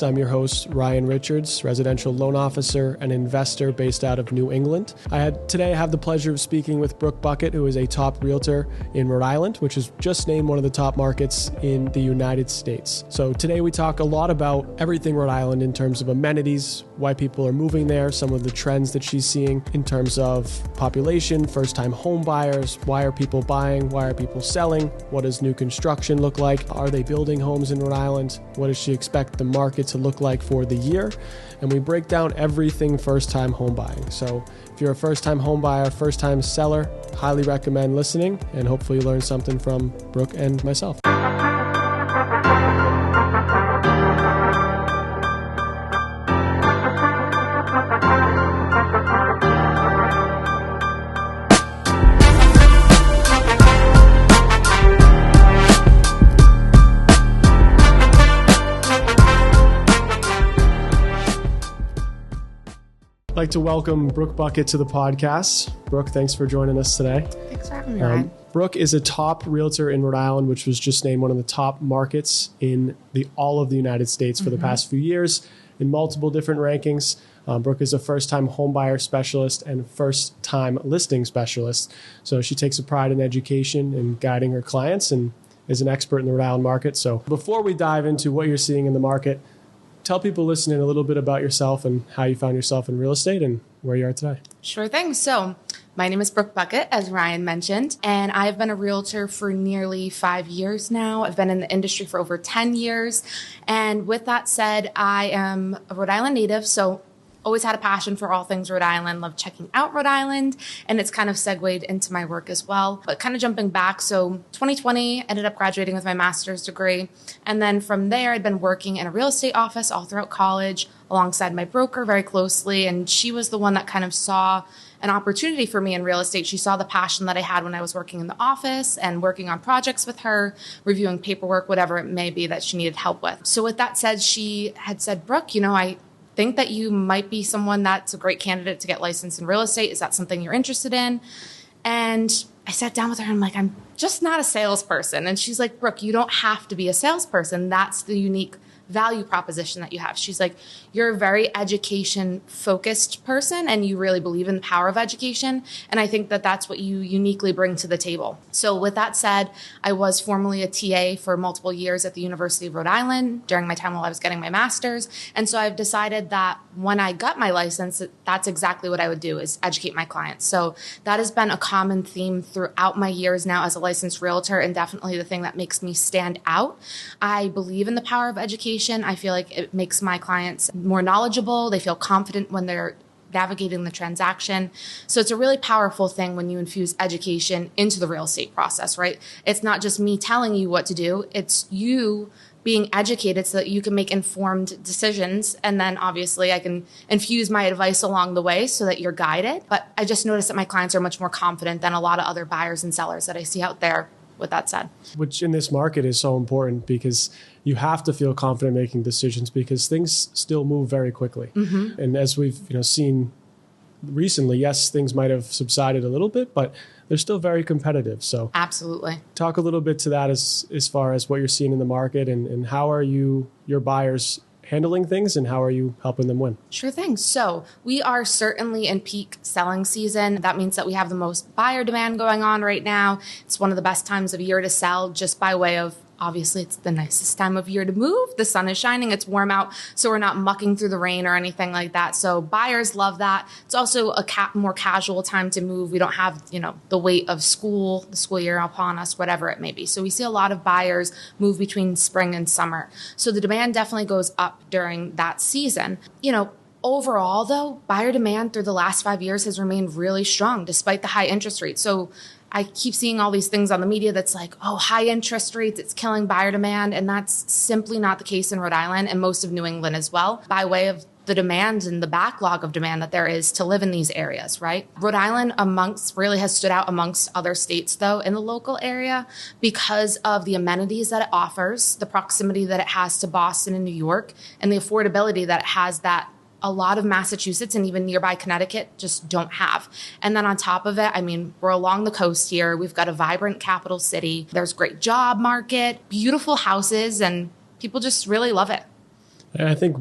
I'm your host, Ryan Richards, residential loan officer and investor based out of New England. Today I have the pleasure of speaking with Brooke Buckett, who is a top realtor in Rhode Island, which is just named one of the top markets in the United States. So today we talk a lot about everything Rhode Island in terms of amenities, why people are moving there, some of the trends that she's seeing in terms of population, first-time home buyers, why are people buying, why are people selling, what does new construction look like, are they building homes in Rhode Island, what does she expect the market to look like for the year, and we break down everything first-time home buying. So if you're a first-time home buyer, first-time seller, highly recommend listening, and hopefully you learn something from Brooke and myself. I'd like to welcome Brooke Buckett to the podcast. Brooke, thanks for joining us today. Thanks for having me, Ryan. Brooke is a top realtor in Rhode Island, which was just named one of the top markets in all of the United States for the past few years in multiple different rankings. Brooke is a first-time homebuyer specialist and first-time listing specialist. So she takes a pride in education and guiding her clients and is an expert in the Rhode Island market. So before we dive into what you're seeing in the market, tell people listening a little bit about yourself and how you found yourself in real estate and where you are today. Sure thing. So my name is Brooke Buckett, as Ryan mentioned, and I've been a realtor for nearly 5 years now. I've been in the industry for over 10 years. And with that said, I am a Rhode Island native, so always had a passion for all things Rhode Island, love checking out Rhode Island, and it's kind of segued into my work as well. But kind of jumping back, so 2020, ended up graduating with my master's degree. And then from there, I'd been working in a real estate office all throughout college alongside my broker very closely. And she was the one that kind of saw an opportunity for me in real estate. She saw the passion that I had when I was working in the office and working on projects with her, reviewing paperwork, whatever it may be that she needed help with. So with that said, she had said, Brooke, I think that you might be someone that's a great candidate to get licensed in real estate. Is that something you're interested in? And I sat down with her and I'm like, I'm just not a salesperson. And she's like, Brooke, you don't have to be a salesperson. That's the unique value proposition that you have. She's like, you're a very education focused person and you really believe in the power of education. And I think that that's what you uniquely bring to the table. So with that said, I was formerly a TA for multiple years at the University of Rhode Island during my time while I was getting my master's. And so I've decided that when I got my license, that's exactly what I would do, is educate my clients. So that has been a common theme throughout my years now as a licensed realtor, and definitely the thing that makes me stand out. I believe in the power of education. I feel like it makes my clients more knowledgeable. They feel confident when they're navigating the transaction. So it's a really powerful thing when you infuse education into the real estate process, right? It's not just me telling you what to do. It's you being educated so that you can make informed decisions. And then obviously I can infuse my advice along the way so that you're guided. But I just noticed that my clients are much more confident than a lot of other buyers and sellers that I see out there. With that said, which in this market is so important because you have to feel confident making decisions because things still move very quickly. And as we've seen recently, yes, things might have subsided a little bit, but they're still very competitive. So absolutely, talk a little bit to that as far as what you're seeing in the market and how are your buyers handling things and how are you helping them win? Sure thing. So we are certainly in peak selling season. That means that we have the most buyer demand going on right now. It's one of the best times of year to sell just by way of, obviously, it's the nicest time of year to move. The sun is shining. It's warm out. So we're not mucking through the rain or anything like that. So buyers love that. It's also a more casual time to move. We don't have, the weight of the school year upon us, whatever it may be. So we see a lot of buyers move between spring and summer. So the demand definitely goes up during that season. Overall, though, buyer demand through the last 5 years has remained really strong despite the high interest rates. So I keep seeing all these things on the media that's like, oh, high interest rates, it's killing buyer demand. And that's simply not the case in Rhode Island and most of New England as well, by way of the demand and the backlog of demand that there is to live in these areas, right? Rhode Island really has stood out amongst other states, though, in the local area because of the amenities that it offers, the proximity that it has to Boston and New York, and the affordability that it has that a lot of Massachusetts and even nearby Connecticut just don't have. And then on top of it, I mean, we're along the coast here. We've got a vibrant capital city. There's great job market, beautiful houses, and people just really love it. And I think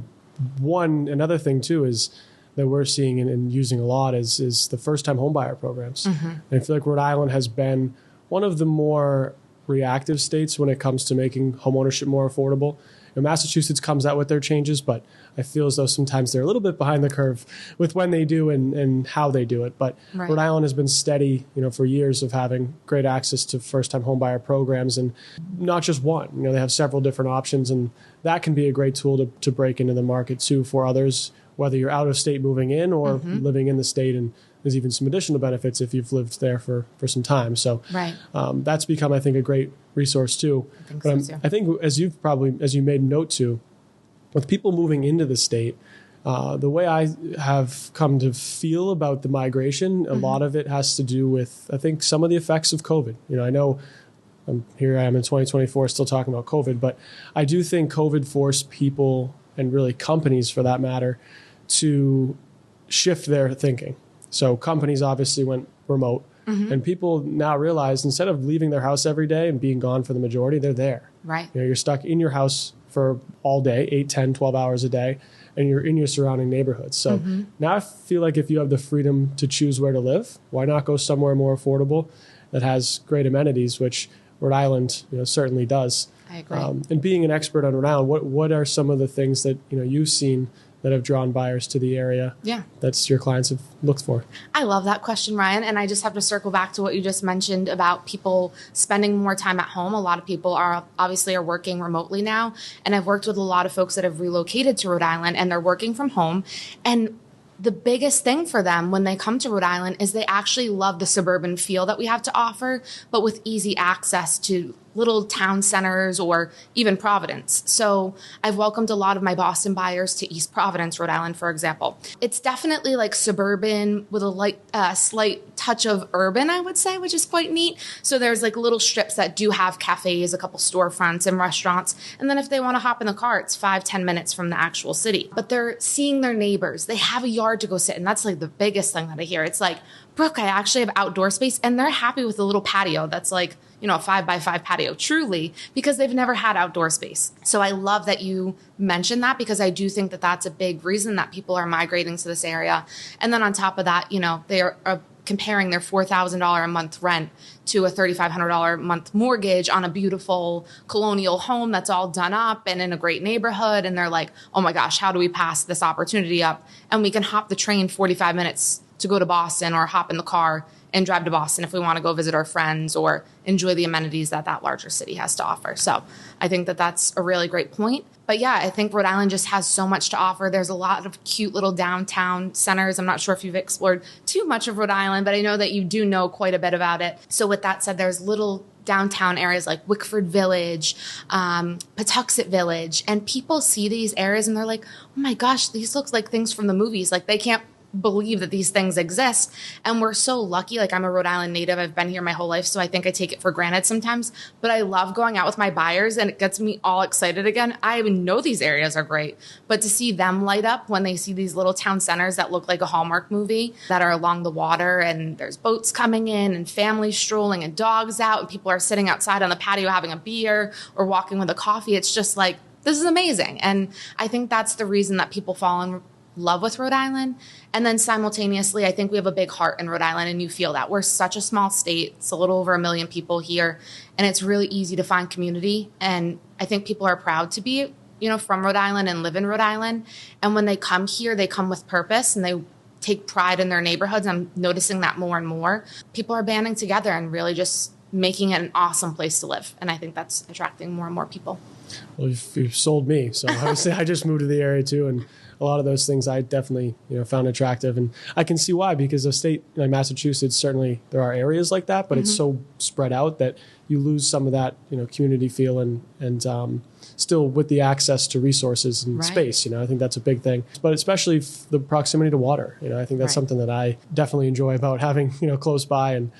another thing too is that we're seeing and using a lot is the first-time homebuyer programs. And I feel like Rhode Island has been one of the more reactive states when it comes to making homeownership more affordable. And Massachusetts comes out with their changes, but I feel as though sometimes they're a little bit behind the curve with when they do and how they do it. But Rhode Island has been steady, for years of having great access to first-time homebuyer programs, and not just one. They have several different options, and that can be a great tool to break into the market too for others, whether you're out of state moving in or living in the state. And there's even some additional benefits if you've lived there for some time. So that's become, I think, a great resource too. I think as you made note to, with people moving into the state, the way I have come to feel about the migration, a lot of it has to do with, I think, some of the effects of COVID. I know here I am in 2024 still talking about COVID, but I do think COVID forced people, and really companies for that matter, to shift their thinking. So companies obviously went remote, and people now realize instead of leaving their house every day and being gone for the majority, they're there. Right. You're stuck in your house for all day, 8, 10, 12 hours a day, and you're in your surrounding neighborhoods. So now I feel like if you have the freedom to choose where to live, why not go somewhere more affordable that has great amenities, which Rhode Island certainly does. I agree. And being an expert on Rhode Island, what are some of the things that you've seen that have drawn buyers to the area that's your clients have looked for? I love that question, Ryan. And I just have to circle back to what you just mentioned about people spending more time at home. A lot of people are working remotely now. And I've worked with a lot of folks that have relocated to Rhode Island and they're working from home. And the biggest thing for them when they come to Rhode Island is they actually love the suburban feel that we have to offer, but with easy access to little town centers or even Providence. So I've welcomed a lot of my Boston buyers to East Providence, Rhode Island, for example. It's definitely like suburban with a slight touch of urban, I would say, which is quite neat. So there's like little strips that do have cafes, a couple storefronts and restaurants. And then if they want to hop in the car, it's 5-10 minutes from the actual city. But they're seeing their neighbors. They have a yard to go sit in. That's like the biggest thing that I hear. It's like, Brooke, I actually have outdoor space, and they're happy with a little patio that's like, a 5x5 patio, truly, because they've never had outdoor space. So I love that you mentioned that, because I do think that that's a big reason that people are migrating to this area. And then on top of that, they are comparing their $4,000 a month rent to a $3,500 a month mortgage on a beautiful colonial home that's all done up and in a great neighborhood. And they're like, oh my gosh, how do we pass this opportunity up? And we can hop the train 45 minutes to go to Boston, or hop in the car and drive to Boston if we want to go visit our friends or enjoy the amenities that larger city has to offer. So I think that that's a really great point. But yeah, I think Rhode Island just has so much to offer. There's a lot of cute little downtown centers. I'm not sure if you've explored too much of Rhode Island, but I know that you do know quite a bit about it. So with that said, there's little downtown areas like Wickford Village, Patuxent Village, and people see these areas and they're like, oh my gosh, these look like things from the movies. Like they can't believe that these things exist. And we're so lucky. Like I'm a Rhode Island native. I've been here my whole life. So I think I take it for granted sometimes, but I love going out with my buyers and it gets me all excited again. I even know these areas are great, but to see them light up when they see these little town centers that look like a Hallmark movie that are along the water, and there's boats coming in and families strolling and dogs out and people are sitting outside on the patio having a beer or walking with a coffee. It's just like, this is amazing. And I think that's the reason that people fall in love with Rhode Island. And then simultaneously, I think we have a big heart in Rhode Island, and you feel that. We're such a small state. It's a little over 1 million people here, and it's really easy to find community. And I think people are proud to be, from Rhode Island and live in Rhode Island. And when they come here, they come with purpose and they take pride in their neighborhoods. I'm noticing that more and more. People are banding together and really just making it an awesome place to live. And I think that's attracting more and more people. Well, you've sold me. So I would say I just moved to the area too, and a lot of those things I definitely found attractive, and I can see why, because a state like Massachusetts, certainly there are areas like that, but it's so spread out that you lose some of that community feel and still with the access to resources and space. I think that's a big thing, but especially the proximity to water. I think that's something that I definitely enjoy about having close by and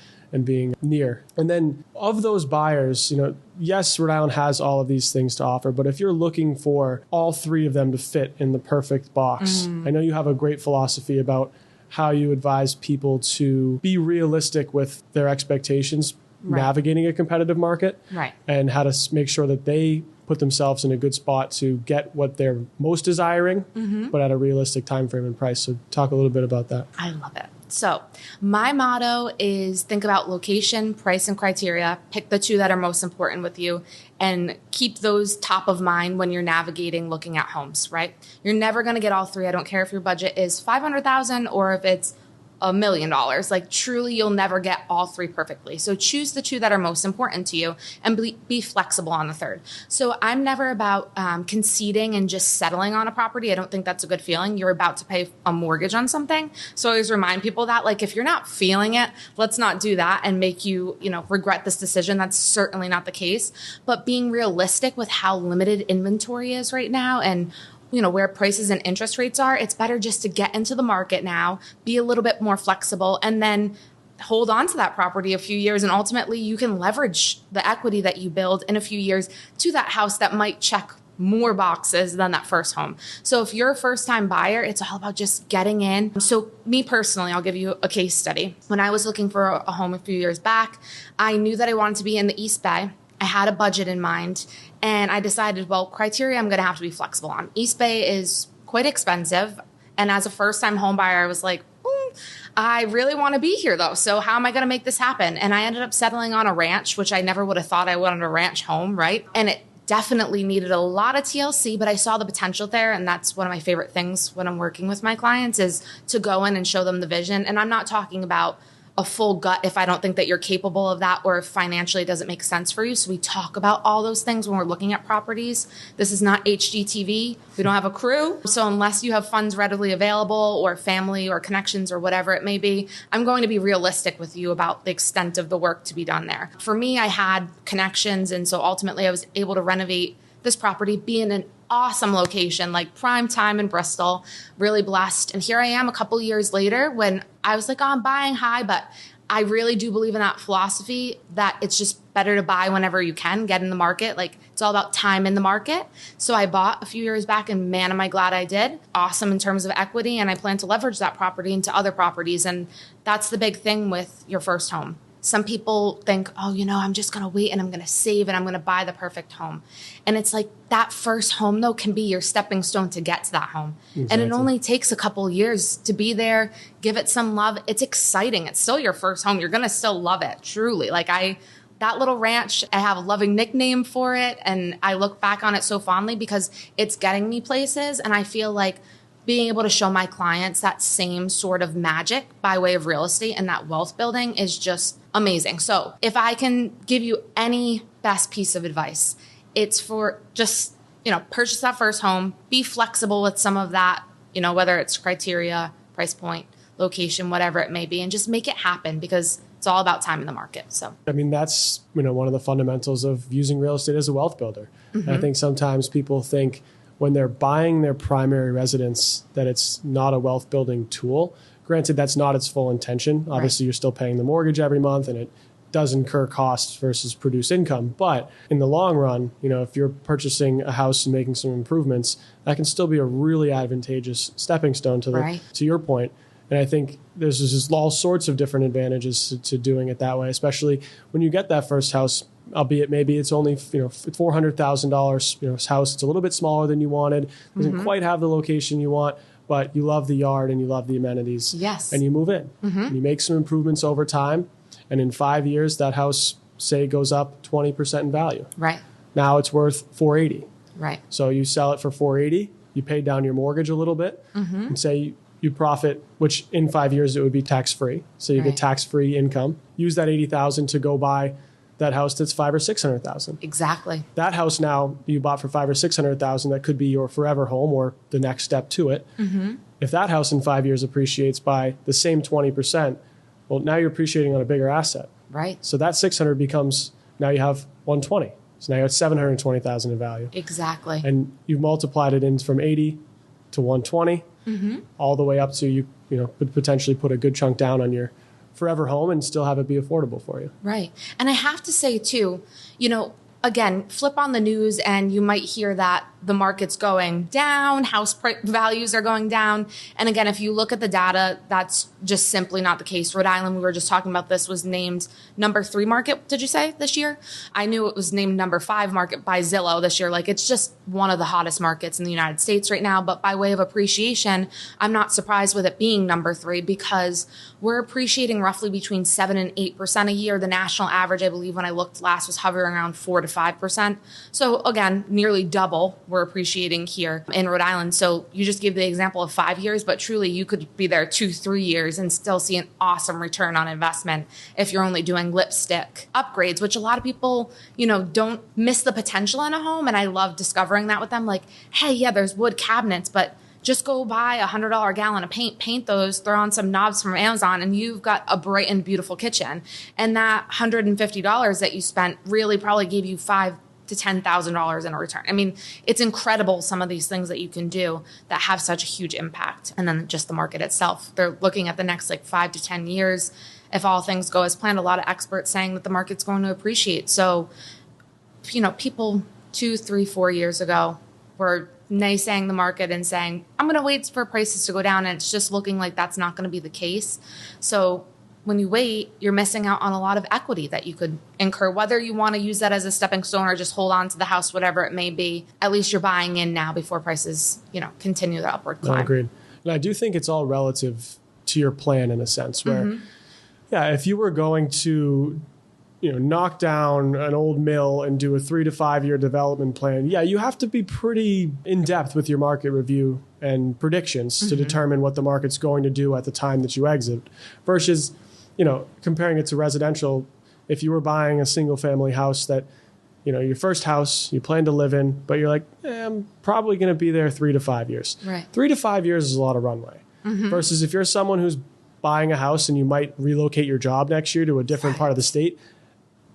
being near. And then of those buyers, yes, Rhode Island has all of these things to offer, but if you're looking for all three of them to fit in the perfect box, I know you have a great philosophy about how you advise people to be realistic with their expectations, navigating a competitive market, and how to make sure that they put themselves in a good spot to get what they're most desiring, but at a realistic time frame and price. So talk a little bit about that. I love it. So my motto is think about location, price, and criteria. Pick the two that are most important with you and keep those top of mind when you're navigating looking at homes, right? You're never going to get all three. I don't care if your budget is $500,000 or if it's $1 million. Like truly, you'll never get all three perfectly. So choose the two that are most important to you and be flexible on the third. So I'm never about conceding and just settling on a property. I don't think that's a good feeling. You're about to pay a mortgage on something. So I always remind people that, like, if you're not feeling it, let's not do that and make you, regret this decision. That's certainly not the case. But being realistic with how limited inventory is right now and where prices and interest rates are, it's better just to get into the market now, be a little bit more flexible, and then hold on to that property a few years. And ultimately, you can leverage the equity that you build in a few years to that house that might check more boxes than that first home. So if you're a first-time buyer, it's all about just getting in. So me personally, I'll give you a case study. When I was looking for a home a few years back, I knew that I wanted to be in the East Bay. I had a budget in mind, and I decided, criteria I'm going to have to be flexible on. East Bay is quite expensive, and as a first-time home buyer, I was like, I really want to be here, though, so how am I going to make this happen? And I ended up settling on a ranch, which I never would have thought I would on a ranch home, right? And it definitely needed a lot of TLC, but I saw the potential there, and that's one of my favorite things when I'm working with my clients is to go in and show them the vision. And I'm not talking about a full gut if I don't think that you're capable of that or if financially it doesn't make sense for you. So we talk about all those things when we're looking at properties. This is not HGTV. We don't have a crew. So unless you have funds readily available or family or connections or whatever it may be, I'm going to be realistic with you about the extent of the work to be done there. For me, I had connections, and so ultimately I was able to renovate this property, be in an awesome location, like prime time in Bristol, really blessed. And here I am a couple years later when I was like, I'm buying high, but I really do believe in that philosophy that it's just better to buy whenever you can, get in the market. Like it's all about time in the market. So I bought a few years back, and man, am I glad I did. Awesome in terms of equity. And I plan to leverage that property into other properties. And that's the big thing with your first home. Some people think, I'm just going to wait and I'm going to save and I'm going to buy the perfect home. And it's like that first home, though, can be your stepping stone to get to that home. Exactly. And it only takes a couple years to be there, give it some love. It's exciting. It's still your first home. You're going to still love it, truly. Like that little ranch, I have a loving nickname for it. And I look back on it so fondly because it's getting me places. And I feel like being able to show my clients that same sort of magic by way of real estate and that wealth building is just amazing. So if I can give you any best piece of advice, it's for just, purchase that first home, be flexible with some of that, whether it's criteria, price point, location, whatever it may be, and just make it happen because it's all about time in the market. So, that's, one of the fundamentals of using real estate as a wealth builder. And I think sometimes people think when they're buying their primary residence that it's not a wealth building tool. Granted, that's not its full intention. Obviously, You're still paying the mortgage every month and it does incur costs versus produce income. But in the long run, if you're purchasing a house and making some improvements, that can still be a really advantageous stepping stone to your point. And I think there's just all sorts of different advantages to doing it that way, especially when you get that first house, albeit maybe it's only $400,000 house. It's a little bit smaller than you wanted. Doesn't quite have the location you want, but you love the yard and you love the amenities. Yes. And you move in. And you make some improvements over time. And in 5 years, that house, say, goes up 20% in value. Right. Now it's worth $480,000. Right. So you sell it for $480,000. You pay down your mortgage a little bit, and say you profit, which in 5 years it would be tax-free. So you get tax-free income. Use that $80,000 to go buy that house that's $500,000 or $600,000. Exactly. That house now you bought for $500,000 or $600,000, that could be your forever home or the next step to it. If that house in 5 years appreciates by the same 20%, well, now you're appreciating on a bigger asset. Right. So that $600,000 becomes, now you have $120,000. So now you're at $720,000 in value. Exactly. And you've multiplied it in from 80 to 120, all the way up to you could potentially put a good chunk down on your forever home and still have it be affordable for you. Right. And I have to say too, again, flip on the news and you might hear that the market's going down, values are going down. And again, if you look at the data, that's just simply not the case. Rhode Island, we were just talking about this, was named number 3 market, did you say, this year? I knew it was named number 5 market by Zillow this year. Like, it's just one of the hottest markets in the United States right now. But by way of appreciation, I'm not surprised with it being number 3 because we're appreciating roughly between 7 and 8% a year. The national average, I believe, when I looked last, was hovering around 4 to 5%. So again, nearly double we're appreciating here in Rhode Island. So you just gave the example of 5 years, but truly you could be there 2-3 years and still see an awesome return on investment if you're only doing lipstick upgrades, which a lot of people, don't miss the potential in a home. And I love discovering that with them. Like, hey, yeah, there's wood cabinets, but just go buy $100 gallon of paint those, throw on some knobs from Amazon, and you've got a bright and beautiful kitchen. And that $150 that you spent really probably gave you $5,000 to $10,000 in a return. I mean, it's incredible some of these things that you can do that have such a huge impact. And then just the market itself. They're looking at the next 5 to 10 years. If all things go as planned, a lot of experts saying that the market's going to appreciate. So, people 2, 3, 4 years ago were naysaying the market and saying, I'm going to wait for prices to go down. And it's just looking like that's not going to be the case. So when you wait, you're missing out on a lot of equity that you could incur, whether you want to use that as a stepping stone or just hold on to the house, whatever it may be. At least you're buying in now before prices, continue the upward climb. Agreed. And I do think it's all relative to your plan in a sense where, if you were going to, knock down an old mill and do a 3 to 5 year development plan, you have to be pretty in depth with your market review and predictions to determine what the market's going to do at the time that you exit versus, comparing it to residential. If you were buying a single family house that, your first house you plan to live in, but you're like, I'm probably going to be there 3 to 5 years. Right. 3 to 5 years is a lot of runway. Versus if you're someone who's buying a house and you might relocate your job next year to a different part of the state,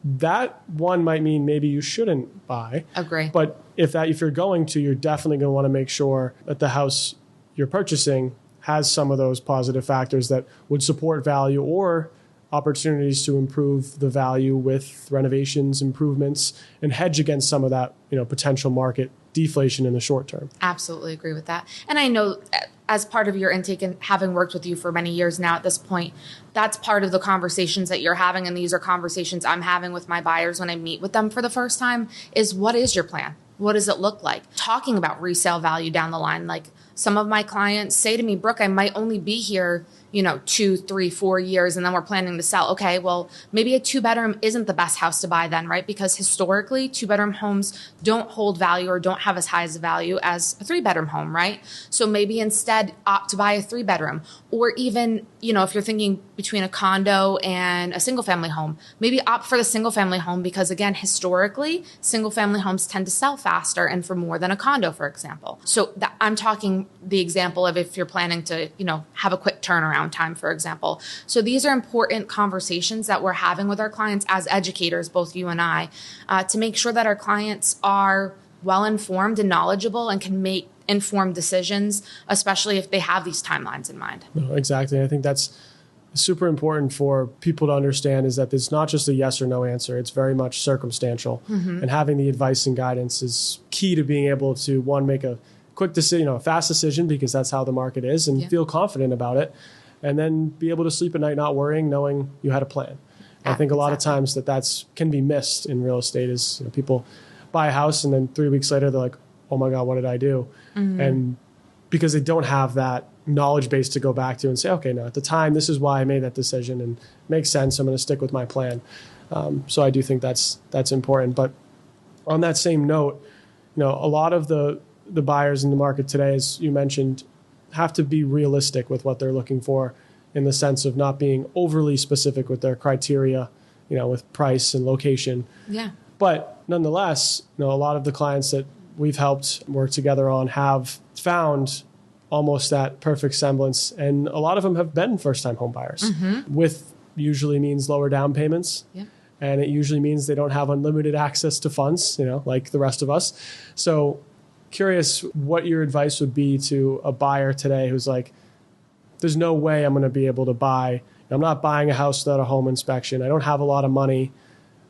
that one might mean maybe you shouldn't buy. Agree. But if you're going to, you're definitely going to want to make sure that the house you're purchasing has some of those positive factors that would support value or opportunities to improve the value with renovations, improvements, and hedge against some of that, potential market deflation in the short term. Absolutely agree with that. And I know as part of your intake and having worked with you for many years now at this point, that's part of the conversations that you're having. And these are conversations I'm having with my buyers when I meet with them for the first time is, what is your plan? What does it look like? Talking about resale value down the line. Like, some of my clients say to me, Brooke, I might only be here, 2, 3, 4 years, and then we're planning to sell. Okay, well, maybe a 2-bedroom isn't the best house to buy then, right? Because historically, 2-bedroom homes don't hold value or don't have as high as a value as a 3-bedroom home, right? So maybe instead opt to buy a 3-bedroom. Or even, if you're thinking between a condo and a single-family home, maybe opt for the single-family home because, again, historically, single-family homes tend to sell faster and for more than a condo, for example. So I'm talking the example of if you're planning to, have a quick turnaround time, for example. So these are important conversations that we're having with our clients as educators, both you and I, to make sure that our clients are well-informed and knowledgeable and can make informed decisions, especially if they have these timelines in mind. No, exactly. I think that's super important for people to understand is that it's not just a yes or no answer. It's very much circumstantial. And having the advice and guidance is key to being able to, one, make a quick decision, a fast decision, because that's how the market is, and feel confident about it. And then be able to sleep at night not worrying, knowing you had a plan. I think a lot of times that's can be missed in real estate is people buy a house and then 3 weeks later they're like, oh my God, what did I do? And because they don't have that knowledge base to go back to and say, okay, no, at the time, this is why I made that decision and it makes sense. I'm going to stick with my plan. So I do think that's important. But on that same note, a lot of the buyers in the market today, as you mentioned, have to be realistic with what they're looking for in the sense of not being overly specific with their criteria, with price and location. Yeah. But nonetheless, a lot of the clients that we've helped work together on have found almost that perfect semblance. And a lot of them have been first-time home buyers with usually means lower down payments. Yeah. And it usually means they don't have unlimited access to funds, like the rest of us. So curious what your advice would be to a buyer today who's like, there's no way I'm going to be able to buy. I'm not buying a house without a home inspection. I don't have a lot of money,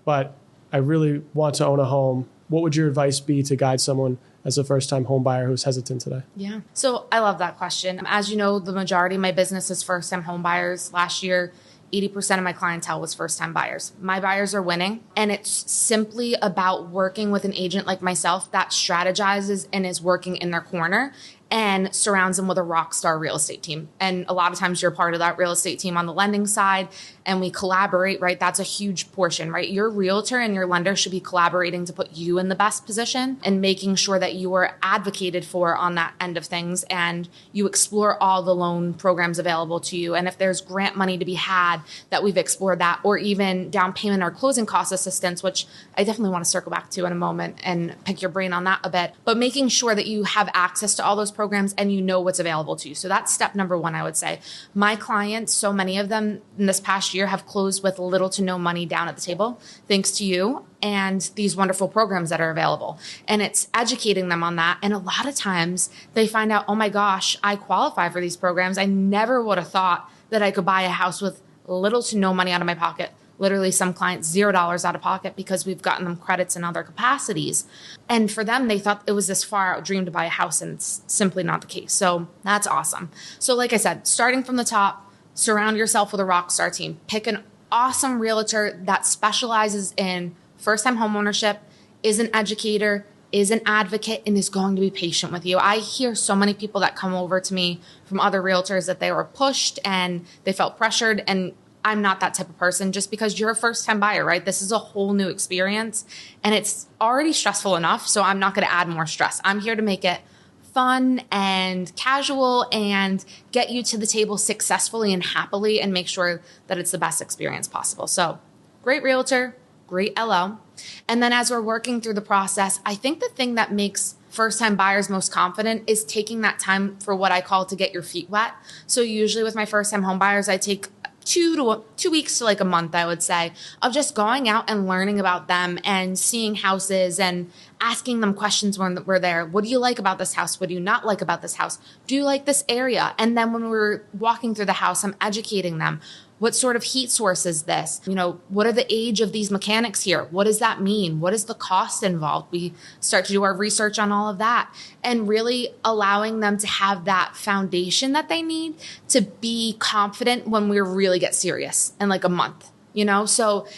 but I really want to own a home. What would your advice be to guide someone as a first-time home buyer who's hesitant today? Yeah. So I love that question. As you know, the majority of my business is first-time home buyers. Last year, 80% of my clientele was first-time buyers. My buyers are winning, and it's simply about working with an agent like myself that strategizes and is working in their corner and surrounds them with a rock star real estate team. And a lot of times you're part of that real estate team on the lending side, and we collaborate, right? That's a huge portion, right? Your realtor and your lender should be collaborating to put you in the best position and making sure that you are advocated for on that end of things, and you explore all the loan programs available to you. And if there's grant money to be had, that we've explored that, or even down payment or closing cost assistance, which I definitely want to circle back to in a moment and pick your brain on that a bit. But making sure that you have access to all those programs and you know what's available to you. So that's step number one, I would say. My clients, so many of them in this past year, have closed with little to no money down at the table, thanks to you and these wonderful programs that are available. And it's educating them on that. And a lot of times they find out, oh my gosh, I qualify for these programs. I never would have thought that I could buy a house with little to no money out of my pocket. Literally, some clients $0 out of pocket because we've gotten them credits in other capacities. And for them, they thought it was this far out dream to buy a house, and it's simply not the case. So that's awesome. So like I said, starting from the top, surround yourself with a rock star team. Pick an awesome realtor that specializes in first-time homeownership, is an educator, is an advocate, and is going to be patient with you. I hear so many people that come over to me from other realtors that they were pushed and they felt pressured, and I'm not that type of person. Just because you're a first-time buyer, right? This is a whole new experience, and it's already stressful enough, so I'm not going to add more stress. I'm here to make it fun and casual and get you to the table successfully and happily and make sure that it's the best experience possible. So great realtor, great LO. And then as we're working through the process, I think the thing that makes first-time buyers most confident is taking that time for what I call to get your feet wet. So usually with my first-time home buyers, I take 2 weeks to like a month, I would say, of just going out and learning about them and seeing houses and asking them questions when we're there. What do you like about this house? What do you not like about this house? Do you like this area? And then when we're walking through the house, I'm educating them. What sort of heat source is this? You know, what are the age of these mechanics here? What does that mean? What is the cost involved? We start to do our research on all of that and really allowing them to have that foundation that they need to be confident when we really get serious in like a month, you know? So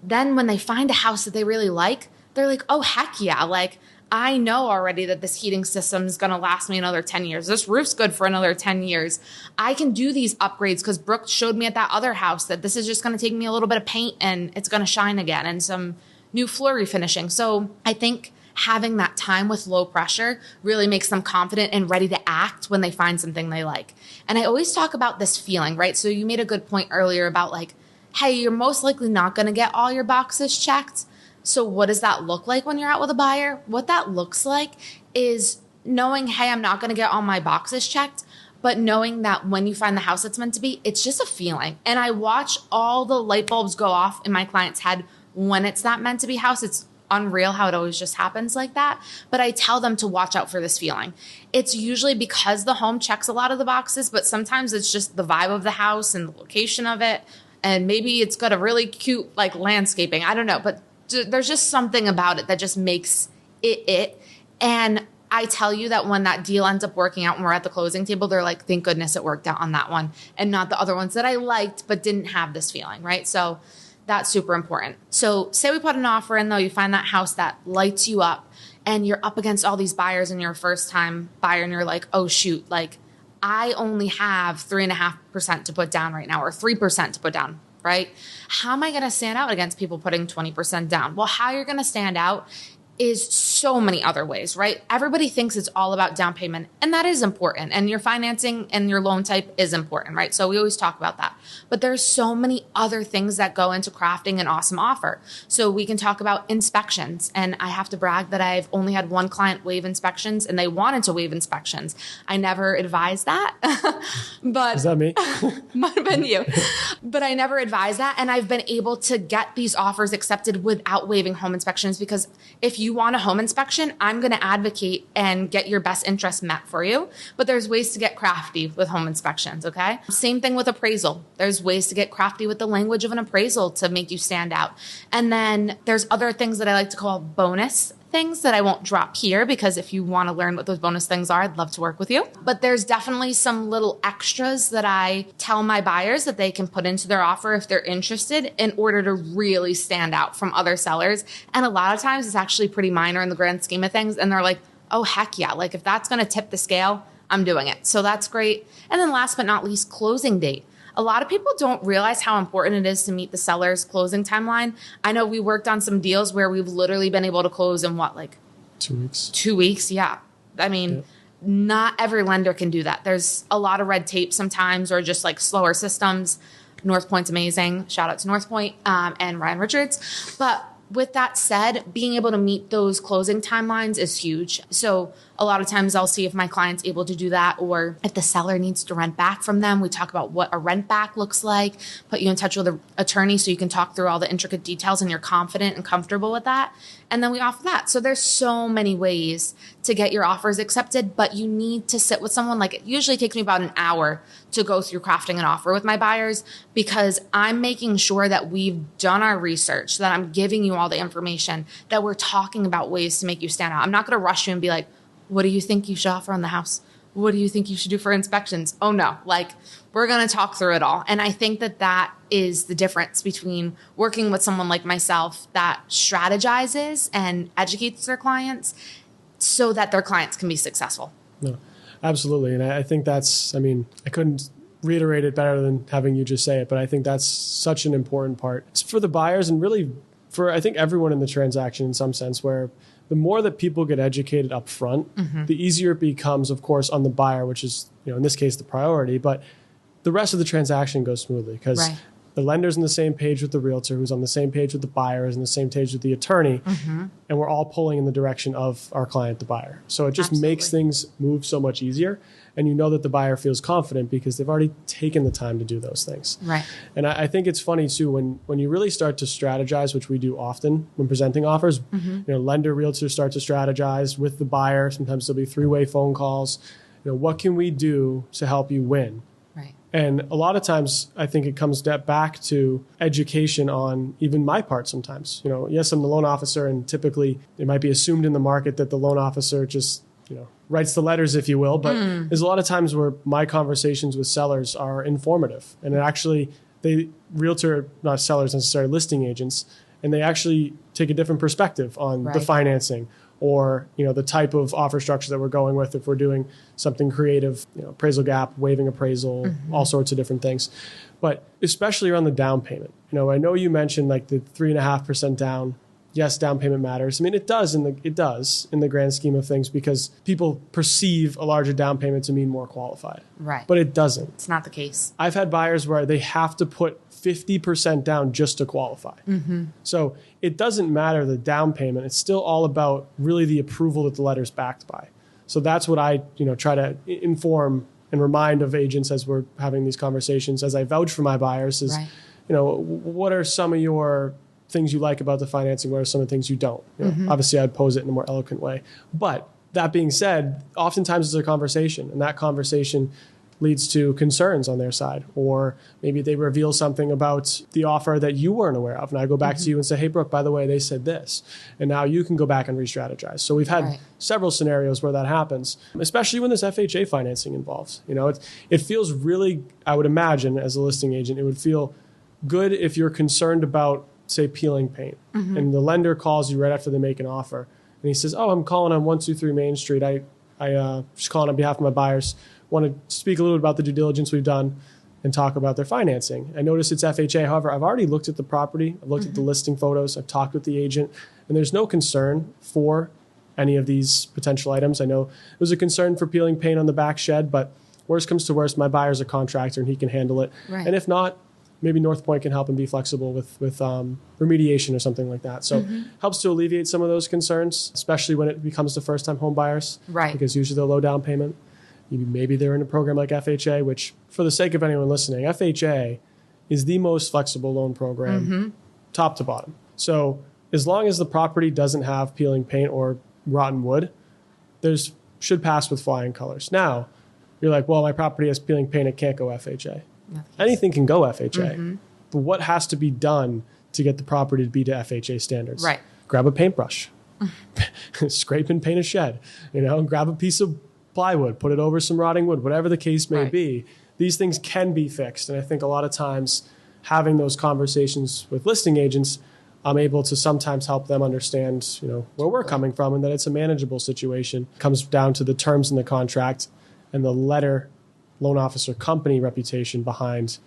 then when they find a house that they really like, they're like, oh, heck yeah. Like, I know already that this heating system is going to last me another 10 years. This roof's good for another 10 years. I can do these upgrades because Brooke showed me at that other house that this is just going to take me a little bit of paint and it's going to shine again and some new floor refinishing. So I think having that time with low pressure really makes them confident and ready to act when they find something they like. And I always talk about this feeling, right? So you made a good point earlier about like, hey, you're most likely not going to get all your boxes checked. So what does that look like when you're out with a buyer? What that looks like is knowing, hey, I'm not going to get all my boxes checked, but knowing that when you find the house that's meant to be, it's just a feeling. And I watch all the light bulbs go off in my client's head when it's that meant to be house. It's unreal how it always just happens like that. But I tell them to watch out for this feeling. It's usually because the home checks a lot of the boxes, but sometimes it's just the vibe of the house and the location of it. And maybe it's got a really cute like landscaping. I don't know, but there's just something about it that just makes it. And I tell you that when that deal ends up working out when we're at the closing table, they're like, thank goodness it worked out on that one and not the other ones that I liked but didn't have this feeling, right? So that's super important. So say we put an offer in though, you find that house that lights you up and you're up against all these buyers and you're a first time buyer and you're like, oh shoot, like I only have 3.5% to put down right now or 3% to put down. Right? How am I going to stand out against people putting 20% down? Well, how you're going to stand out is so many other ways, right? Everybody thinks it's all about down payment, and that is important. And your financing and your loan type is important, right? So we always talk about that. But there's so many other things that go into crafting an awesome offer. So we can talk about inspections. And I have to brag that I've only had one client waive inspections, and they wanted to waive inspections. I never advised that. But is that me? Might have been you. But I never advised that. And I've been able to get these offers accepted without waiving home inspections, because if you you want a home inspection, I'm going to advocate and get your best interest met for you. But there's ways to get crafty with home inspections, okay? Same thing with appraisal. There's ways to get crafty with the language of an appraisal to make you stand out. And then there's other things that I like to call bonus things that I won't drop here, because if you want to learn what those bonus things are, I'd love to work with you. But there's definitely some little extras that I tell my buyers that they can put into their offer if they're interested, in order to really stand out from other sellers. And a lot of times it's actually pretty minor in the grand scheme of things. And they're like, oh, heck yeah. Like if that's going to tip the scale, I'm doing it. So that's great. And then last but not least, closing date. A lot of people don't realize how important it is to meet the seller's closing timeline. I know we worked on some deals where we've literally been able to close in what, like 2 weeks? 2 weeks, yeah. I mean, not every lender can do that. There's a lot of red tape sometimes, or just like slower systems. North Point's amazing. Shout out to North Point and Ryan Richards. But with that said, being able to meet those closing timelines is huge. So a lot of times I'll see if my client's able to do that, or if the seller needs to rent back from them. We talk about what a rent back looks like, put you in touch with an attorney so you can talk through all the intricate details and you're confident and comfortable with that. And then we offer that. So there's so many ways to get your offers accepted, but you need to sit with someone. Like, it usually takes me about an hour to go through crafting an offer with my buyers, because I'm making sure that we've done our research, that I'm giving you all the information, that we're talking about ways to make you stand out. I'm not going to rush you and be like, what do you think you should offer on the house? What do you think you should do for inspections? Oh no, like, we're going to talk through it all. And I think that that is the difference between working with someone like myself that strategizes and educates their clients so that their clients can be successful. No, absolutely. And I think that's, I mean, I couldn't reiterate it better than having you just say it, but I think that's such an important part. It's for the buyers, and really for, I think, everyone in the transaction in some sense, where the more that people get educated up front, the easier it becomes, of course, on the buyer, which is, in this case, the priority. But the rest of the transaction goes smoothly, because the lender's on the same page with the realtor, who's on the same page with the buyer, is on the same page with the attorney, and we're all pulling in the direction of our client, the buyer. So it just makes things move so much easier. And you know that the buyer feels confident because they've already taken the time to do those things. Right. And I think it's funny too, when you really start to strategize, which we do often when presenting offers, lender, realtors start to strategize with the buyer. Sometimes there'll be three-way phone calls. What can we do to help you win? Right. And a lot of times I think it comes back to education on even my part sometimes. Yes, I'm the loan officer, and typically it might be assumed in the market that the loan officer just writes the letters, if you will. But there's a lot of times where my conversations with sellers are informative. And it actually, realtor, not sellers necessarily, listing agents, and they actually take a different perspective on the financing, or the type of offer structure that we're going with, if we're doing something creative, appraisal gap, waiving appraisal, all sorts of different things. But especially around the down payment. I know you mentioned like the 3.5% down. Yes, down payment matters. I mean, it does in the grand scheme of things, because people perceive a larger down payment to mean more qualified. Right. But it doesn't. It's not the case. I've had buyers where they have to put 50% down just to qualify. So it doesn't matter the down payment. It's still all about really the approval that the letter's backed by. So that's what I try to inform and remind of agents as we're having these conversations, as I vouch for my buyers, is what are some of your things you like about the financing? What are some of the things you don't? Obviously, I'd pose it in a more eloquent way. But that being said, oftentimes it's a conversation, and that conversation leads to concerns on their side. Or maybe they reveal something about the offer that you weren't aware of. And I go back to you and say, hey, Brooke, by the way, they said this. And now you can go back and re-strategize. So we've had several scenarios where that happens, especially when there's FHA financing involved. It feels really, I would imagine, as a listing agent, it would feel good if you're concerned about, say, peeling paint, and the lender calls you right after they make an offer, and he says, oh, I'm calling on 123 Main Street. I just calling on behalf of my buyers. Want to speak a little bit about the due diligence we've done and talk about their financing. I noticed it's FHA. However, I've already looked at the property. I've looked at the listing photos. I've talked with the agent, and there's no concern for any of these potential items. I know there's a concern for peeling paint on the back shed, but worst comes to worst, my buyer's a contractor and he can handle it. Right. And if not, maybe North Point can help and be flexible with remediation or something like that. So helps to alleviate some of those concerns, especially when it becomes to first-time home buyers. Right. Because usually they're low down payment. Maybe they're in a program like FHA, which, for the sake of anyone listening, FHA is the most flexible loan program, top to bottom. So as long as the property doesn't have peeling paint or rotten wood, should pass with flying colors. Now, you're like, well, my property has peeling paint, it can't go FHA. Anything can go FHA. But what has to be done to get the property to be to FHA standards? Right. Grab a paintbrush, scrape and paint a shed, grab a piece of plywood, put it over some rotting wood, whatever the case may be. These things can be fixed. And I think a lot of times having those conversations with listing agents, I'm able to sometimes help them understand, where we're coming from and that it's a manageable situation. It comes down to the terms in the contract and the loan officer company reputation behind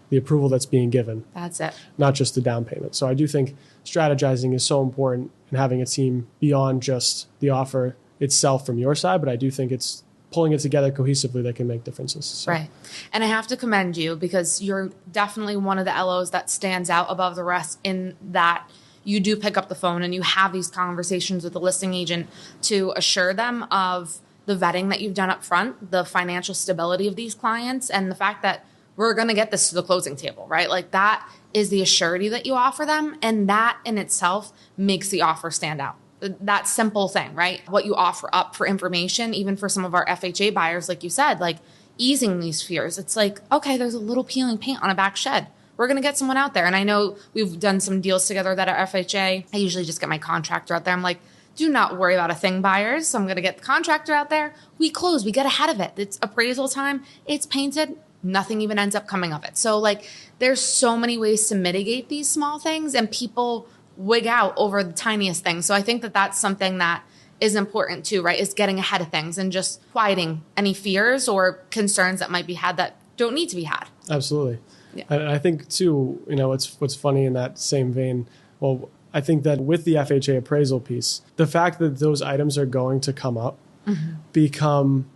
the approval that's being given. That's it. Not just the down payment. So I do think strategizing is so important and having a team beyond just the offer itself from your side, but I do think it's pulling it together cohesively that can make differences. So. Right. And I have to commend you because you're definitely one of the LOs that stands out above the rest in that you do pick up the phone and you have these conversations with the listing agent to assure them of the vetting that you've done up front, the financial stability of these clients, and the fact that we're going to get this to the closing table, right? Like that is the assurity that you offer them. And that in itself makes the offer stand out. That simple thing, right? What you offer up for information, even for some of our FHA buyers, like you said, like easing these fears. It's like, okay, there's a little peeling paint on a back shed. We're going to get someone out there. And I know we've done some deals together that are FHA. I usually just get my contractor out there. I'm like, do not worry about a thing, buyers. So I'm going to get the contractor out there. We close. We get ahead of it. It's appraisal time. It's painted. Nothing even ends up coming of it. So like there's so many ways to mitigate these small things and people wig out over the tiniest things. So I think that that's something that is important too, right? Is getting ahead of things and just quieting any fears or concerns that might be had that don't need to be had. Absolutely. Yeah. And I think too, what's funny in that same vein, well, I think that with the FHA appraisal piece, the fact that those items are going to come up become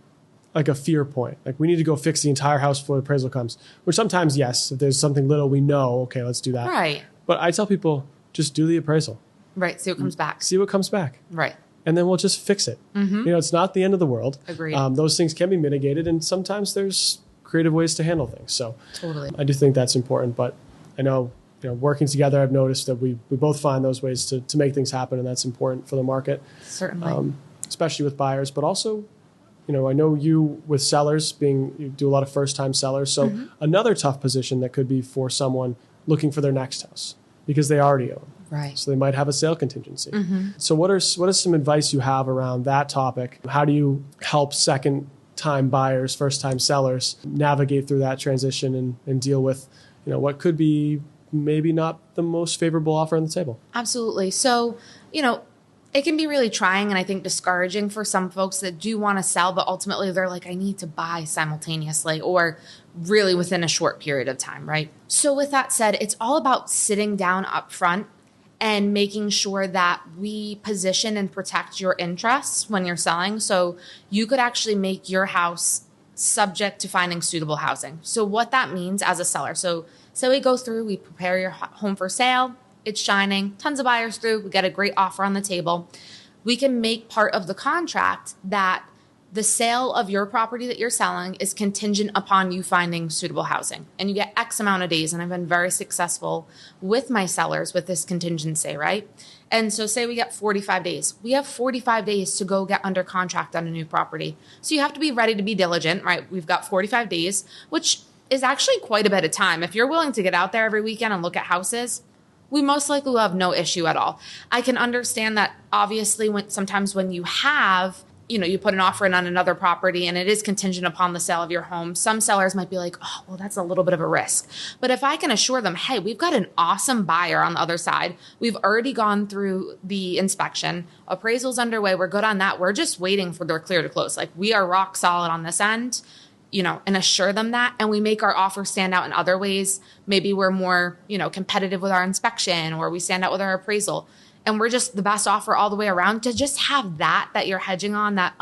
like a fear point. Like we need to go fix the entire house before the appraisal comes, which sometimes, yes, if there's something little, we know, okay, let's do that. Right. But I tell people, just do the appraisal. Right. See what comes back. See what comes back. Right. And then we'll just fix it. It's not the end of the world. Agreed. Those things can be mitigated, and sometimes there's creative ways to handle things. So totally. I do think that's important. But I know, working together, I've noticed that we both find those ways to make things happen, and that's important for the market. Certainly. Especially with buyers, but also, I know you with sellers you do a lot of first-time sellers. So another tough position that could be for someone looking for their next house because they already own. Right. So they might have a sale contingency. So what is some advice you have around that topic? How do you help second-time buyers, first-time sellers navigate through that transition and deal with, what could be maybe not the most favorable offer on the table? Absolutely. So, it can be really trying and I think discouraging for some folks that do want to sell, but ultimately they're like, I need to buy simultaneously or really within a short period of time, right? So with that said, it's all about sitting down up front and making sure that we position and protect your interests when you're selling. So you could actually make your house subject to finding suitable housing. So what that means as a seller. So we go through, we prepare your home for sale. It's shining, tons of buyers through, we get a great offer on the table. We can make part of the contract that the sale of your property that you're selling is contingent upon you finding suitable housing. And you get X amount of days. And I've been very successful with my sellers with this contingency, right? And so say we get 45 days. We have 45 days to go get under contract on a new property. So you have to be ready to be diligent, right? We've got 45 days, which is actually quite a bit of time. If you're willing to get out there every weekend and look at houses, we most likely will have no issue at all. I can understand that obviously sometimes when you have, you put an offer in on another property and it is contingent upon the sale of your home, some sellers might be like, oh, well, that's a little bit of a risk. But if I can assure them, hey, we've got an awesome buyer on the other side. We've already gone through the inspection. Appraisal's underway. We're good on that. We're just waiting for their clear to close. Like we are rock solid on this end. And assure them that. And we make our offer stand out in other ways. Maybe we're more, competitive with our inspection or we stand out with our appraisal. And we're just the best offer all the way around to just have that you're hedging on that,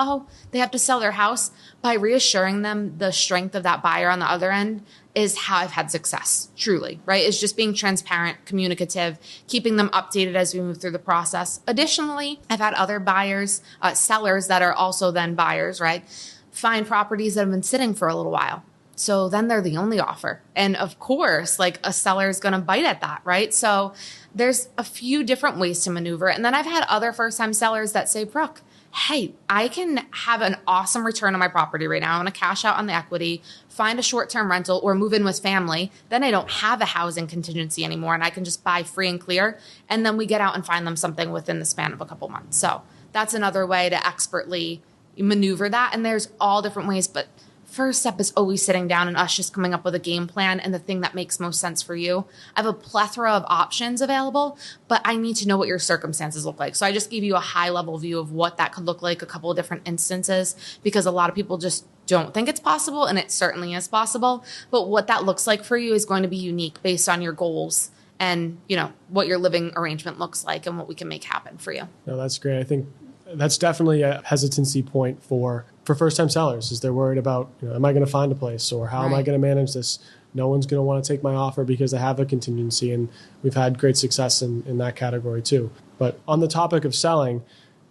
they have to sell their house. By reassuring them the strength of that buyer on the other end is how I've had success, truly, right? It's just being transparent, communicative, keeping them updated as we move through the process. Additionally, I've had other buyers, sellers that are also then buyers, right? Find properties that have been sitting for a little while. So then they're the only offer. And of course, like a seller is going to bite at that, right? So there's a few different ways to maneuver. And then I've had other first-time sellers that say, Brooke, hey, I can have an awesome return on my property right now. I want to cash out on the equity, find a short-term rental, or move in with family. Then I don't have a housing contingency anymore, and I can just buy free and clear. And then we get out and find them something within the span of a couple months. So that's another way to expertly maneuver that. And there's all different ways, but first step is always sitting down and us just coming up with a game plan and the thing that makes most sense for you. I have a plethora of options available, but I need to know what your circumstances look like. So I just gave you a high level view of what that could look like, a couple of different instances, because a lot of people just don't think it's possible, and it certainly is possible. But what that looks like for you is going to be unique based on your goals and, you know, what your living arrangement looks like and what we can make happen for you. No, that's great. I think that's definitely a hesitancy point for first-time sellers, is they're worried about, you know, am I going to find a place, or how am I going to manage this? No one's going to want to take my offer because I have a contingency, and we've had great success in that category too. But on the topic of selling,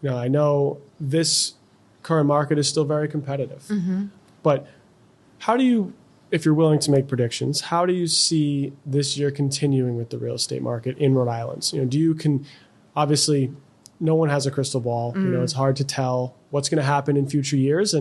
you know, I know this current market is still very competitive, but how do you, if you're willing to make predictions, how do you see this year continuing with the real estate market in Rhode Island? You know, obviously, no one has a crystal ball. You know, it's hard to tell what's going to happen in future years.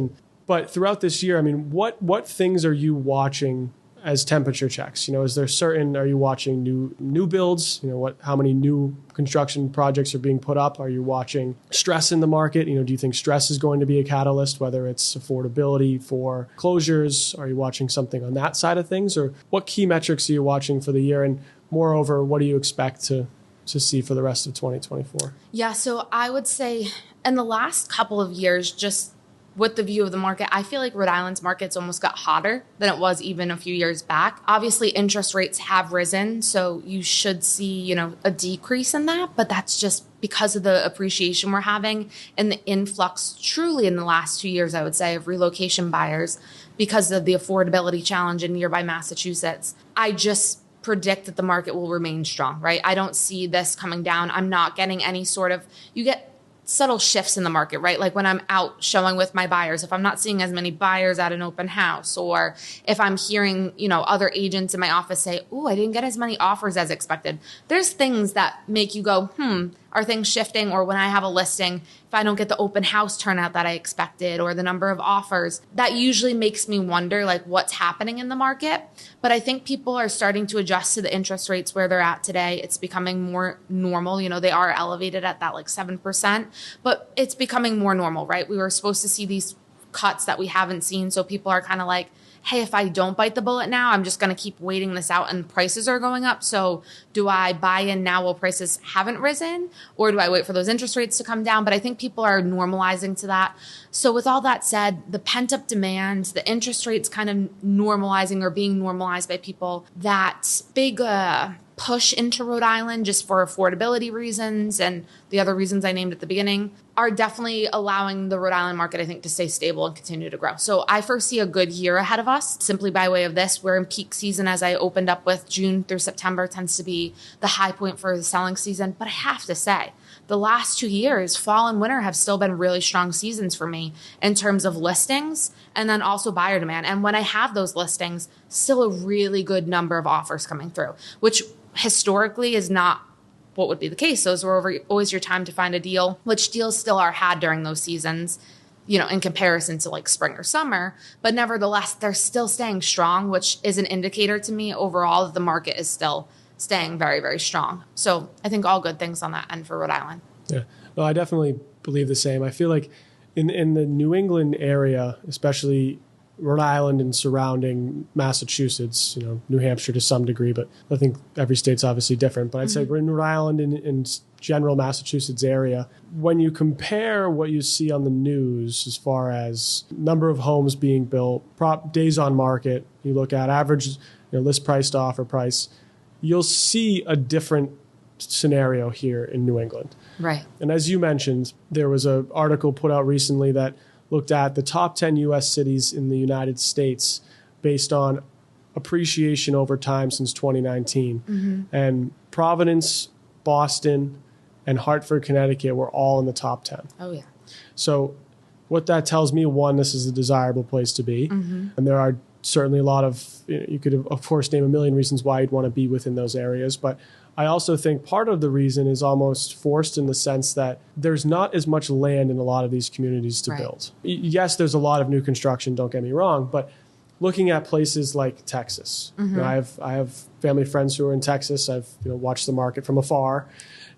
But throughout this year, I mean, what things are you watching as temperature checks? You know, are you watching new builds? You know, how many new construction projects are being put up? Are you watching stress in the market? You know, do you think stress is going to be a catalyst, whether it's affordability for closures? Are you watching something on that side of things? Or what key metrics are you watching for the year? And moreover, what do you expect to see for the rest of 2024? Yeah, so I would say in the last couple of years, just with the view of the market, I feel like Rhode Island's market's almost got hotter than it was even a few years back. Obviously, interest rates have risen, so you should see, you know, a decrease in that, but that's just because of the appreciation we're having and the influx truly in the last 2 years, I would say, of relocation buyers because of the affordability challenge in nearby Massachusetts. I just predict that the market will remain strong, right? I don't see this coming down. I'm not getting any sort of, you get subtle shifts in the market, right? Like when I'm out showing with my buyers, if I'm not seeing as many buyers at an open house, or if I'm hearing, you know, other agents in my office say, "Oh, I didn't get as many offers as expected." There's things that make you go, are things shifting? Or when I have a listing, if I don't get the open house turnout that I expected, or the number of offers, that usually makes me wonder like what's happening in the market. But I think people are starting to adjust to the interest rates where they're at today. It's becoming more normal. You know, they are elevated at that like 7%, but it's becoming more normal, right? We were supposed to see these cuts that we haven't seen. So people are kind of like, hey, if I don't bite the bullet now, I'm just going to keep waiting this out and prices are going up. So do I buy in now while prices haven't risen, or do I wait for those interest rates to come down? But I think people are normalizing to that. So with all that said, the pent-up demand, the interest rates kind of normalizing or being normalized by people, that big push into Rhode Island just for affordability reasons and the other reasons I named at the beginning are definitely allowing the Rhode Island market, I think, to stay stable and continue to grow. So I foresee a good year ahead of us simply by way of this. We're in peak season, as I opened up with. June through September tends to be the high point for the selling season. But I have to say, the last 2 years, fall and winter have still been really strong seasons for me in terms of listings and then also buyer demand. And when I have those listings, still a really good number of offers coming through, which historically is not what would be the case. Those were always your time to find a deal, which deals still are had during those seasons, you know, in comparison to like spring or summer. But nevertheless, they're still staying strong, which is an indicator to me overall that the market is still staying very, very strong. So I think all good things on that end for Rhode Island. Yeah, well, I definitely believe the same. I feel like in the New England area, especially Rhode Island and surrounding Massachusetts, you know, New Hampshire to some degree, but I think every state's obviously different. But I'd say we're in Rhode Island and general Massachusetts area. When you compare what you see on the news as far as number of homes being built, days on market, you look at average, you know, list price to offer price, you'll see a different scenario here in New England. Right. And as you mentioned, there was an article put out recently that looked at the top 10 U.S. cities in the United States based on appreciation over time since 2019. And Providence, Boston, and Hartford, Connecticut were all in the top 10. Oh, yeah. So what that tells me, one, this is a desirable place to be. And there are certainly a lot of, you could of course name a million reasons why you'd want to be within those areas. But I also think part of the reason is almost forced in the sense that there's not as much land in a lot of these communities to build. Yes, there's a lot of new construction, don't get me wrong, but looking at places like Texas, I have family friends who are in Texas. I've watched the market from afar,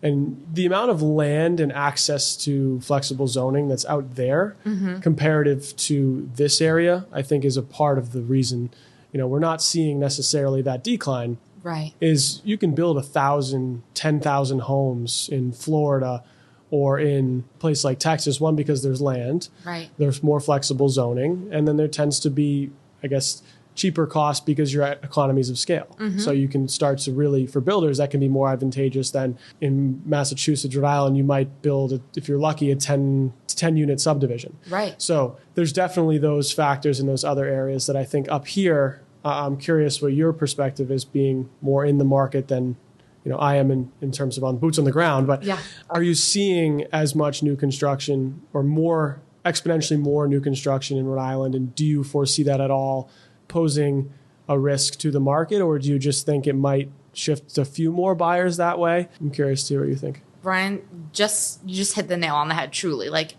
and the amount of land and access to flexible zoning that's out there comparative to this area, I think is a part of the reason we're not seeing necessarily that decline. Right. Is you can build 1,000, 10,000 homes in Florida or in a place like Texas, one, because there's land, there's more flexible zoning, and then there tends to be, I guess, cheaper cost because you're at economies of scale. So you can start to really, for builders, that can be more advantageous than in Massachusetts, Rhode Island, you might build, if you're lucky, a 10 unit subdivision. Right. So there's definitely those factors in those other areas that I think up here, I'm curious what your perspective is, being more in the market than I am in terms of on boots on the ground. But are you seeing as much new construction or exponentially more new construction in Rhode Island? And do you foresee that at all posing a risk to the market, or do you just think it might shift a few more buyers that way? I'm curious to hear what you think. Brian, you just hit the nail on the head, truly. Like,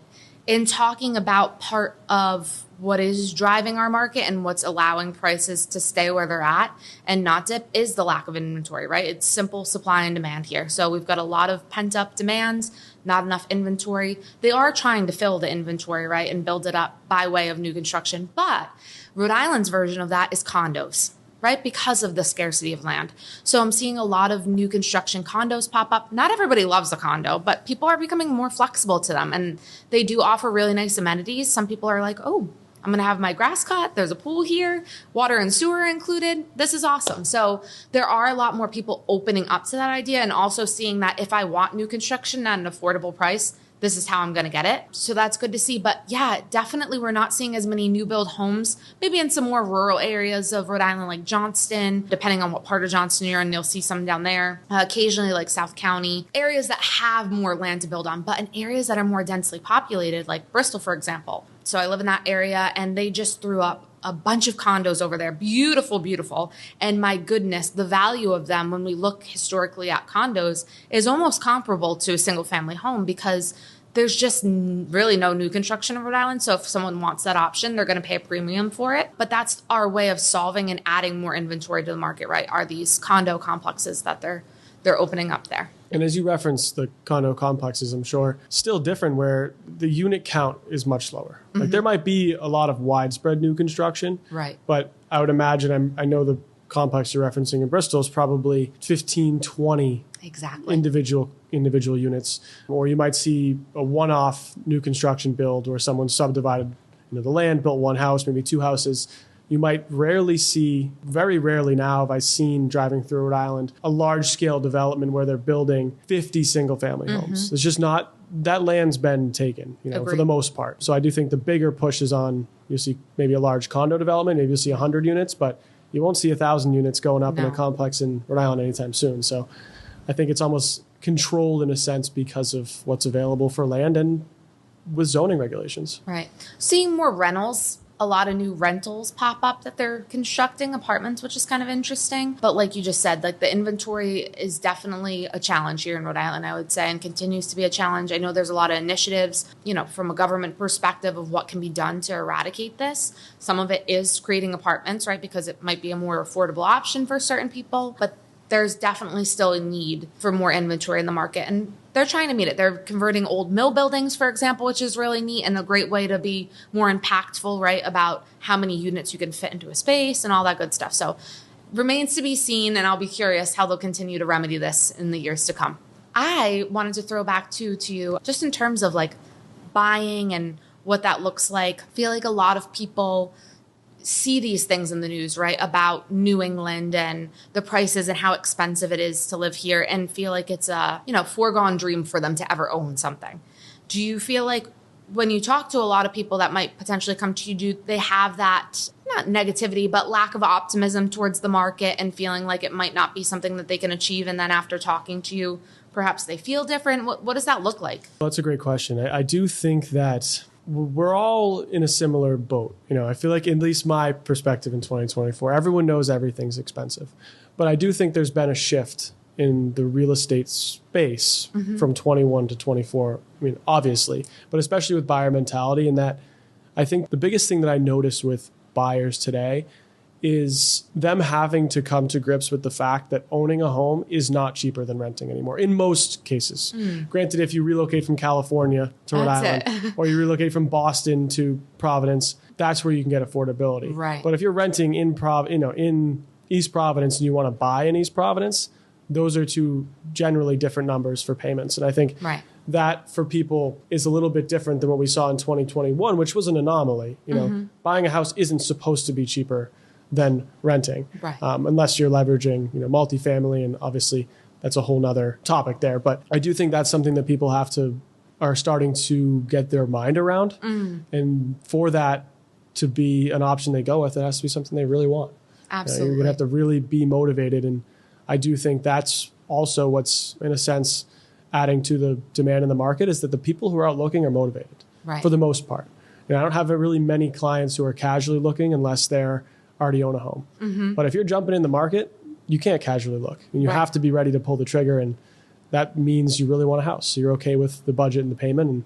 in talking about part of what is driving our market and what's allowing prices to stay where they're at and not dip is the lack of inventory, right? It's simple supply and demand here. So we've got a lot of pent up demands, not enough inventory. They are trying to fill the inventory, right, and build it up by way of new construction. But Rhode Island's version of that is condos, right? Because of the scarcity of land. So I'm seeing a lot of new construction condos pop up. Not everybody loves a condo, but people are becoming more flexible to them. And they do offer really nice amenities. Some people are like, oh, I'm going to have my grass cut. There's a pool here, water and sewer included. This is awesome. So there are a lot more people opening up to that idea and also seeing that if I want new construction at an affordable price, this is how I'm going to get it. So that's good to see. But yeah, definitely we're not seeing as many new build homes, maybe in some more rural areas of Rhode Island, like Johnston, depending on what part of Johnston you're in, you'll see some down there. Occasionally like South County, areas that have more land to build on, but in areas that are more densely populated, like Bristol, for example. So I live in that area and they just threw up a bunch of condos over there. Beautiful, beautiful. And my goodness, the value of them when we look historically at condos is almost comparable to a single family home because there's just really no new construction in Rhode Island. So if someone wants that option, they're going to pay a premium for it. But that's our way of solving and adding more inventory to the market, right? Are these condo complexes that they're opening up there. And as you referenced, the condo complexes, I'm sure, still different where the unit count is much lower. Like there might be a lot of widespread new construction, right? But I would imagine, I know the complex you're referencing in Bristol is probably 15, 20 individual units. Or you might see a one-off new construction build where someone subdivided the land, built one house, maybe two houses. You might rarely see, very rarely now have I seen driving through Rhode Island, a large-scale development where they're building 50 single-family homes. It's just not, that land's been taken, for the most part. So I do think the bigger push is on, you'll see maybe a large condo development, maybe you'll see 100 units, but you won't see 1,000 units going up in a complex in Rhode Island anytime soon. So I think it's almost controlled in a sense because of what's available for land and with zoning regulations. Right. Seeing more rentals. A lot of new rentals pop up that they're constructing apartments, which is kind of interesting. But like you just said, like the inventory is definitely a challenge here in Rhode Island, I would say, and continues to be a challenge. I know there's a lot of initiatives, from a government perspective of what can be done to eradicate this. Some of it is creating apartments, right? Because it might be a more affordable option for certain people, but there's definitely still a need for more inventory in the market. And they're trying to meet it. They're converting old mill buildings, for example, which is really neat and a great way to be more impactful, right, about how many units you can fit into a space and all that good stuff. So remains to be seen, and I'll be curious how they'll continue to remedy this in the years to come. I wanted to throw back to you just in terms of like buying and what that looks like. I feel like a lot of people see these things in the news, right, about New England and the prices and how expensive it is to live here and feel like it's a, foregone dream for them to ever own something. Do you feel like when you talk to a lot of people that might potentially come to you, do they have that, not negativity, but lack of optimism towards the market and feeling like it might not be something that they can achieve? And then after talking to you, perhaps they feel different. What does that look like? Well, that's a great question. I do think that we're all in a similar boat. I feel like, at least my perspective in 2024, everyone knows everything's expensive. But I do think there's been a shift in the real estate space from 21 to 24. I mean, obviously, but especially with buyer mentality, and that I think the biggest thing that I noticed with buyers today is them having to come to grips with the fact that owning a home is not cheaper than renting anymore in most cases. Granted, if you relocate from California to Rhode Island or you relocate from Boston to Providence, that's where you can get affordability. Right. But if you're renting in East Providence and you want to buy in East Providence, those are two generally different numbers for payments. And I think that for people is a little bit different than what we saw in 2021, which was an anomaly. Buying a house isn't supposed to be cheaper than renting, unless you're leveraging, multifamily, and obviously that's a whole nother topic there. But I do think that's something that people are starting to get their mind around, and for that to be an option they go with, it has to be something they really want. Absolutely, you're gonna have to really be motivated, and I do think that's also what's, in a sense, adding to the demand in the market, is that the people who are out looking are motivated for the most part. I don't have really many clients who are casually looking unless they're already own a home. But if you're jumping in the market, you can't casually look. And you have to be ready to pull the trigger, and that means you really want a house. So you're okay with the budget and the payment. And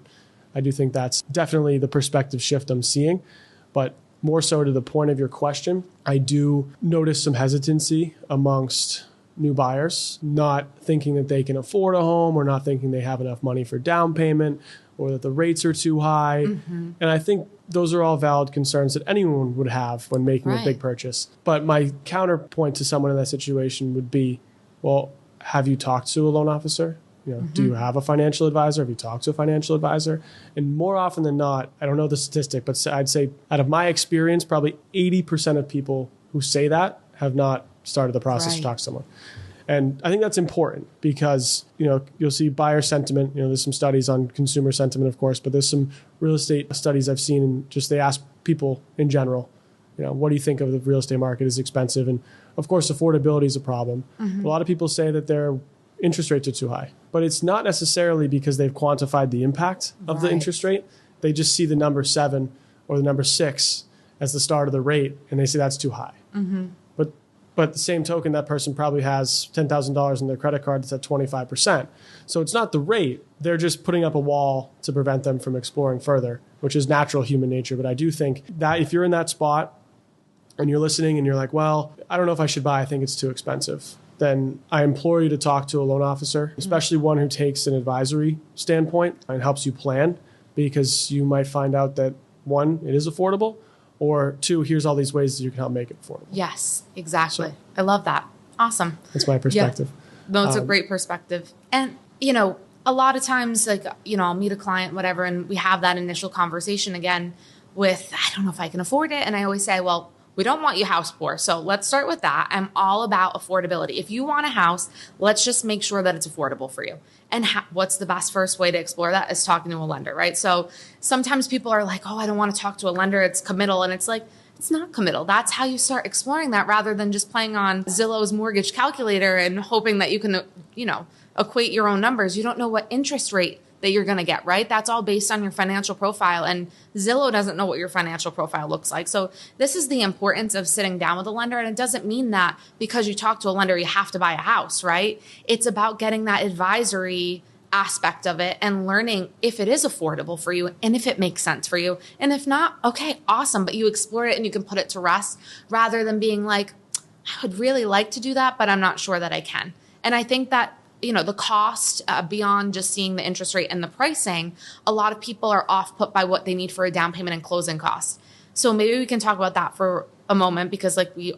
I do think that's definitely the perspective shift I'm seeing. But more so to the point of your question, I do notice some hesitancy amongst new buyers, not thinking that they can afford a home, or not thinking they have enough money for down payment, or that the rates are too high. And I think those are all valid concerns that anyone would have when making a big purchase. But my counterpoint to someone in that situation would be, well, have you talked to a loan officer? Do you have a financial advisor? Have you talked to a financial advisor? And more often than not, I don't know the statistic, but I'd say out of my experience, probably 80% of people who say that have not started the process to talk to someone. And I think that's important because, you'll see buyer sentiment. There's some studies on consumer sentiment, of course, but there's some real estate studies I've seen, and just they ask people in general, what do you think of the real estate market is expensive? And of course, affordability is a problem. A lot of people say that their interest rates are too high, but it's not necessarily because they've quantified the impact of the interest rate. They just see the number 7 or the number 6 as the start of the rate, and they say that's too high. But the same token, that person probably has $10,000 in their credit card that's at 25%. So it's not the rate. They're just putting up a wall to prevent them from exploring further, which is natural human nature. But I do think that if you're in that spot and you're listening and you're like, well, I don't know if I should buy, I think it's too expensive, then I implore you to talk to a loan officer, especially one who takes an advisory standpoint and helps you plan, because you might find out that, 1, it is affordable, or 2, here's all these ways that you can help make it affordable. Yes, exactly. So, I love that. Awesome. That's my perspective. No, it's a great perspective. And, a lot of times, I'll meet a client, whatever, and we have that initial conversation again with, I don't know if I can afford it. And I always say, well, we don't want you house poor. So let's start with that. I'm all about affordability. If you want a house, let's just make sure that it's affordable for you. And what's the best first way to explore that is talking to a lender, right? So sometimes people are like, oh, I don't want to talk to a lender. It's committal. And it's like, it's not committal. That's how you start exploring that, rather than just playing on Zillow's mortgage calculator and hoping that you can, equate your own numbers. You don't know what interest rate that you're going to get, right? That's all based on your financial profile, and Zillow doesn't know what your financial profile looks like. So this is the importance of sitting down with a lender. And it doesn't mean that because you talk to a lender, you have to buy a house, right? It's about getting that advisory aspect of it and learning if it is affordable for you and if it makes sense for you. And if not, okay, awesome. But you explore it and you can put it to rest, rather than being like, I would really like to do that, but I'm not sure that I can. And I think that the cost beyond just seeing the interest rate and the pricing, a lot of people are off put by what they need for a down payment and closing costs. So maybe we can talk about that for a moment, because we've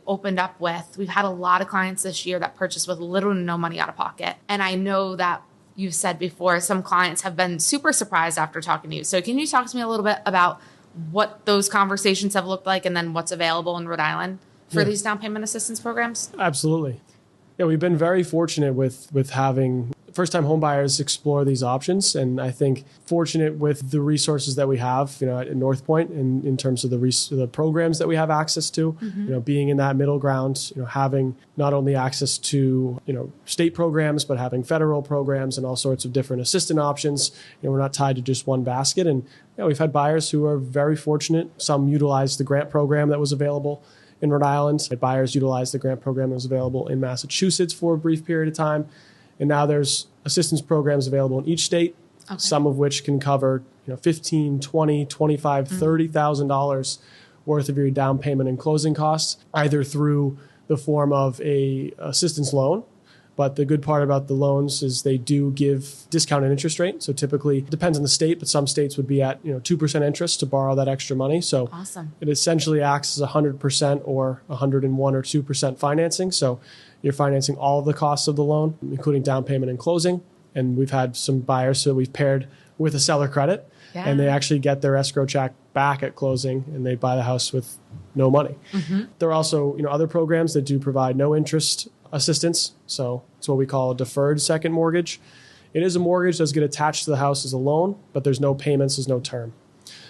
had a lot of clients this year that purchased with little to no money out of pocket. And I know that you've said before, some clients have been super surprised after talking to you. So can you talk to me a little bit about what those conversations have looked like, and then what's available in Rhode Island for these down payment assistance programs? Absolutely. Yeah, we've been very fortunate with having first-time home buyers explore these options. And I think fortunate with the resources that we have, at North Point in terms of the programs that we have access to, being in that middle ground, having not only access to, state programs, but having federal programs and all sorts of different assistance options. We're not tied to just one basket. And we've had buyers who are very fortunate. Some utilized the grant program that was available in Rhode Island. Buyers utilized the grant program that was available in Massachusetts for a brief period of time. And now there's assistance programs available in each state, some of which can cover $15,000, $20,000, $25,000, $30,000 worth of your down payment and closing costs, either through the form of a assistance loan. But the good part about the loans is they do give discounted interest rate. So typically, it depends on the state, but some states would be at 2% interest to borrow that extra money. So awesome. It essentially acts as 100% or 101 or 2% financing. So you're financing all of the costs of the loan, including down payment and closing. And we've had some buyers who we've paired with a seller credit, and they actually get their escrow check back at closing, and they buy the house with no money. There are also other programs that do provide no interest assistance. So it's what we call a deferred second mortgage. It is a mortgage that does get attached to the house as a loan, but there's no payments, there's no term.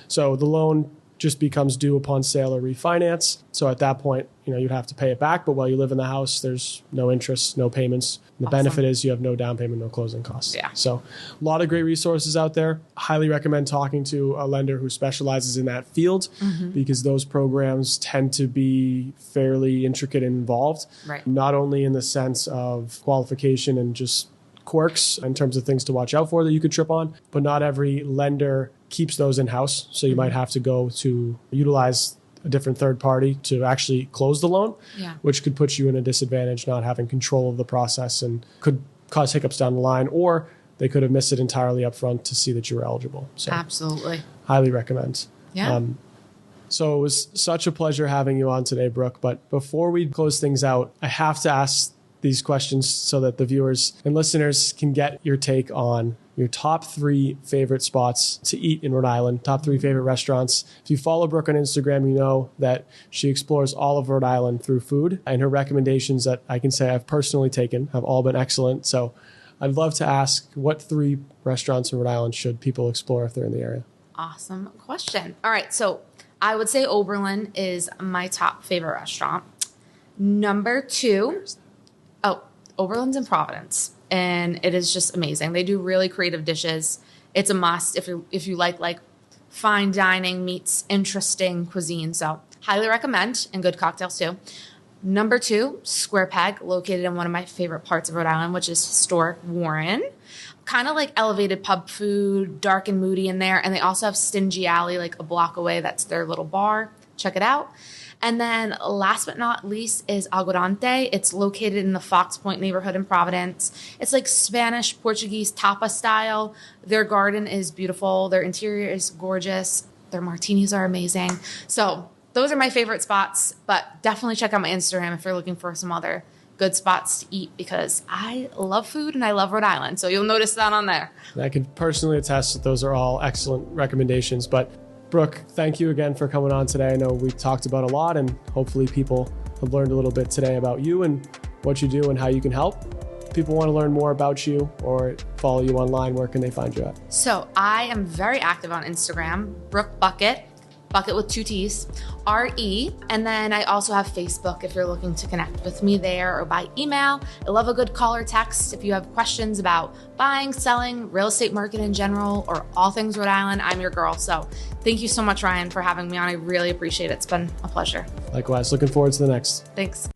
So the loan just becomes due upon sale or refinance. So at that point, you'd have to pay it back. But while you live in the house, there's no interest, no payments. And the benefit is you have no down payment, no closing costs. Yeah. So a lot of great resources out there. Highly recommend talking to a lender who specializes in that field, because those programs tend to be fairly intricate and involved, not only in the sense of qualification and just quirks in terms of things to watch out for that you could trip on, but not every lender keeps those in-house. So you might have to go to utilize a different third party to actually close the loan, which could put you in a disadvantage not having control of the process and could cause hiccups down the line, or they could have missed it entirely up front to see that you were eligible. So absolutely. Highly recommend. Yeah. So it was such a pleasure having you on today, Brooke. But before we close things out, I have to ask these questions so that the viewers and listeners can get your take on your top 3 favorite spots to eat in Rhode Island, top 3 favorite restaurants. If you follow Brooke on Instagram, you know that she explores all of Rhode Island through food, and her recommendations that I can say I've personally taken have all been excellent. So I'd love to ask, what 3 restaurants in Rhode Island should people explore if they're in the area? Awesome question. All right. So I would say Oberlin is my top favorite restaurant. Number 2, Oberlin's in Providence, and it is just amazing. They do really creative dishes. It's a must if you like fine dining meets interesting cuisine. So highly recommend, and good cocktails too. Number 2, Square Peg, located in one of my favorite parts of Rhode Island, which is historic Warren. Kind of like elevated pub food, dark and moody in there. And they also have Stingy Alley, like a block away. That's their little bar. Check it out. And then last but not least is Aguadante. It's located in the Fox Point neighborhood in Providence. It's like Spanish, Portuguese tapa style. Their garden is beautiful. Their interior is gorgeous. Their martinis are amazing. So those are my favorite spots, but definitely check out my Instagram if you're looking for some other good spots to eat, because I love food and I love Rhode Island. So you'll notice that on there. I can personally attest that those are all excellent recommendations. But Brooke, thank you again for coming on today. I know we talked about a lot, and hopefully people have learned a little bit today about you and what you do and how you can help. If people want to learn more about you or follow you online, where can they find you at? So I am very active on Instagram, Brooke Buckett, Bucket with 2 T's, R-E. And then I also have Facebook if you're looking to connect with me there, or by email. I love a good call or text. If you have questions about buying, selling, real estate market in general, or all things Rhode Island, I'm your girl. So thank you so much, Ryan, for having me on. I really appreciate it. It's been a pleasure. Likewise. Looking forward to the next. Thanks.